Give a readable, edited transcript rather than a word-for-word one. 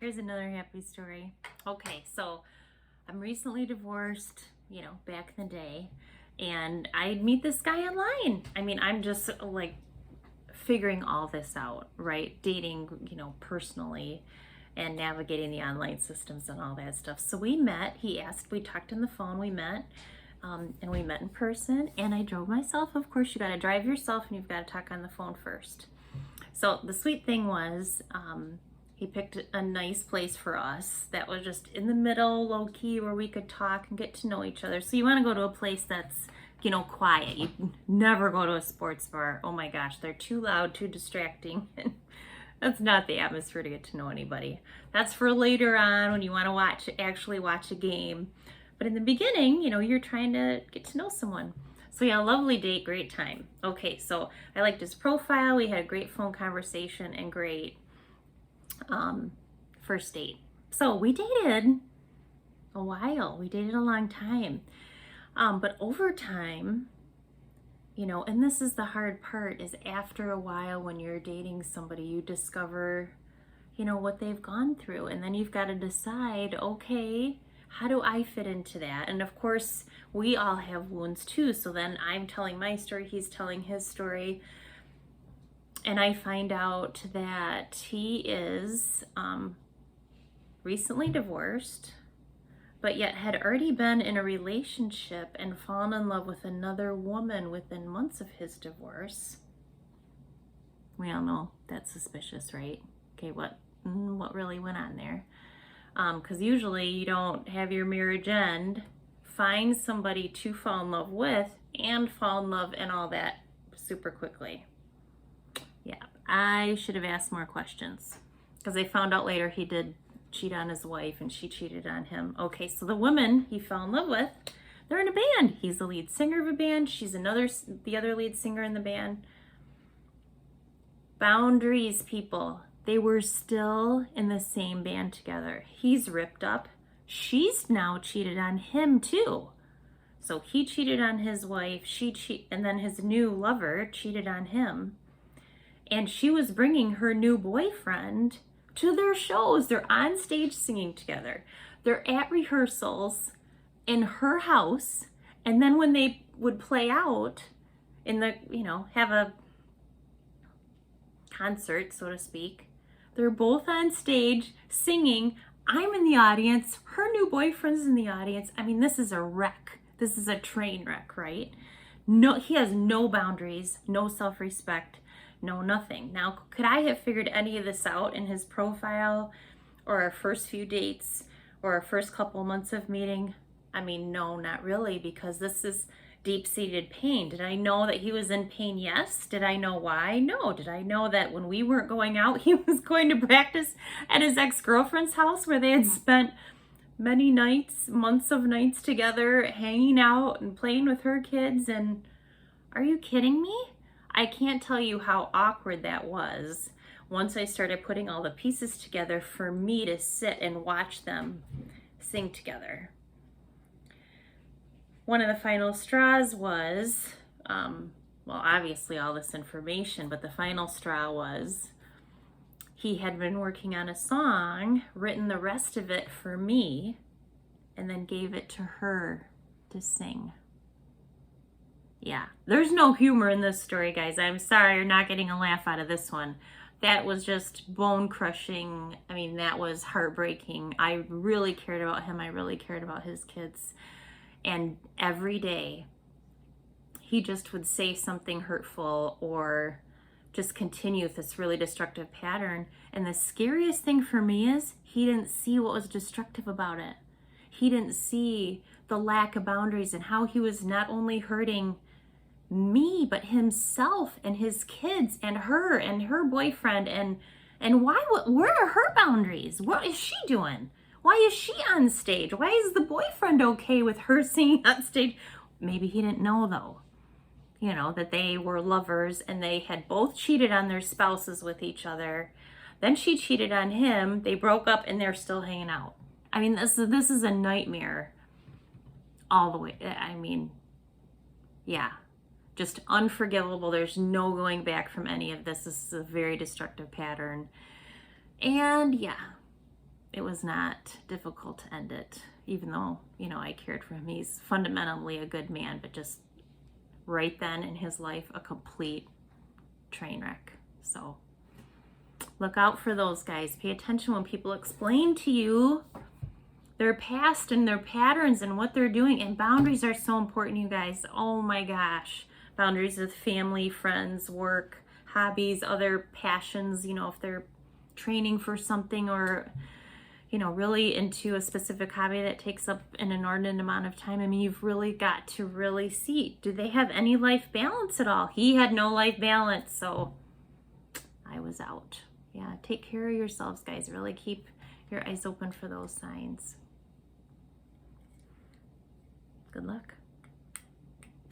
Here's another happy story. Okay, so I'm recently divorced, back in the day, and I'd meet this guy online. I mean, I'm just like figuring all this out, right? Dating, personally and navigating the online systems and all that stuff. So we met, he asked, we talked on the phone, we met, and we met in person, and I drove myself. Of course, you got to drive yourself and you've got to talk on the phone first. So the sweet thing was, he picked a nice place for us that was just in the middle, low key, where we could talk and get to know each other. So you want to go to a place that's, quiet. You never go to a sports bar. Oh my gosh, they're too loud, too distracting. That's not the atmosphere to get to know anybody. That's for later on when you want to actually watch a game. But in the beginning, you're trying to get to know someone. So yeah, lovely date, great time. Okay, so I liked his profile. We had a great phone conversation and great first date. So we dated a while. We dated a long time. But over time, and this is the hard part, is after a while when you're dating somebody, you discover, what they've gone through. And then you've got to decide, okay, how do I fit into that? And of course, we all have wounds too. So then I'm telling my story, he's telling his story. And I find out that he is recently divorced, but yet had already been in a relationship and fallen in love with another woman within months of his divorce. We all know that's suspicious, right? Okay, what really went on there? Because usually you don't have your marriage end, find somebody to fall in love with, and fall in love and all that super quickly. Yeah, I should have asked more questions, because I found out later he did cheat on his wife and she cheated on him. Okay, so the woman he fell in love with, they're in a band. He's the lead singer of a band. She's the other lead singer in the band. Boundaries, people. They were still in the same band together. He's ripped up. She's now cheated on him too. So he cheated on his wife, and then his new lover cheated on him. And she was bringing her new boyfriend to their shows. They're on stage singing together. They're at rehearsals in her house. And then when they would play out in the, have a concert, so to speak, they're both on stage singing. I'm in the audience. Her new boyfriend's in the audience. I mean, this is a wreck. This is a train wreck, right? No, he has no boundaries, no self-respect. No, nothing. Now, could I have figured any of this out in his profile or our first few dates or our first couple months of meeting? I mean, no, not really, because this is deep-seated pain. Did I know that he was in pain? Yes. Did I know why? No. Did I know that when we weren't going out, he was going to practice at his ex-girlfriend's house where they had spent many nights, months of nights together, hanging out and playing with her kids? And are you kidding me? I can't tell you how awkward that was once I started putting all the pieces together for me to sit and watch them sing together. One of the final straws was, obviously all this information, but the final straw was he had been working on a song, written the rest of it for me, and then gave it to her to sing. Yeah, there's no humor in this story, guys. I'm sorry you're not getting a laugh out of this one. That was just bone crushing. I mean, that was heartbreaking. I really cared about him. I really cared about his kids. And every day, he just would say something hurtful or just continue with this really destructive pattern. And the scariest thing for me is he didn't see what was destructive about it. He didn't see the lack of boundaries and how he was not only hurting me, but himself and his kids and her boyfriend. And where are her boundaries? What is she doing? Why is she on stage? Why is the boyfriend okay with her singing on stage? Maybe he didn't know, though, that they were lovers and they had both cheated on their spouses with each other. Then she cheated on him. They broke up and they're still hanging out. I mean, this is a nightmare all the way. I mean, yeah. Just unforgivable. There's no going back from any of this. This is a very destructive pattern. And yeah, it was not difficult to end it, even though, you know, I cared for him. He's fundamentally a good man, but just right then in his life, a complete train wreck. So look out for those guys. Pay attention when people explain to you their past and their patterns and what they're doing. And boundaries are so important, you guys. Oh my gosh. Boundaries with family, friends, work, hobbies, other passions, you know, if they're training for something or, you know, really into a specific hobby that takes up an inordinate amount of time. I mean, you've really got to really see, do they have any life balance at all? He had no life balance, so I was out. Yeah, take care of yourselves, guys. Really keep your eyes open for those signs. Good luck.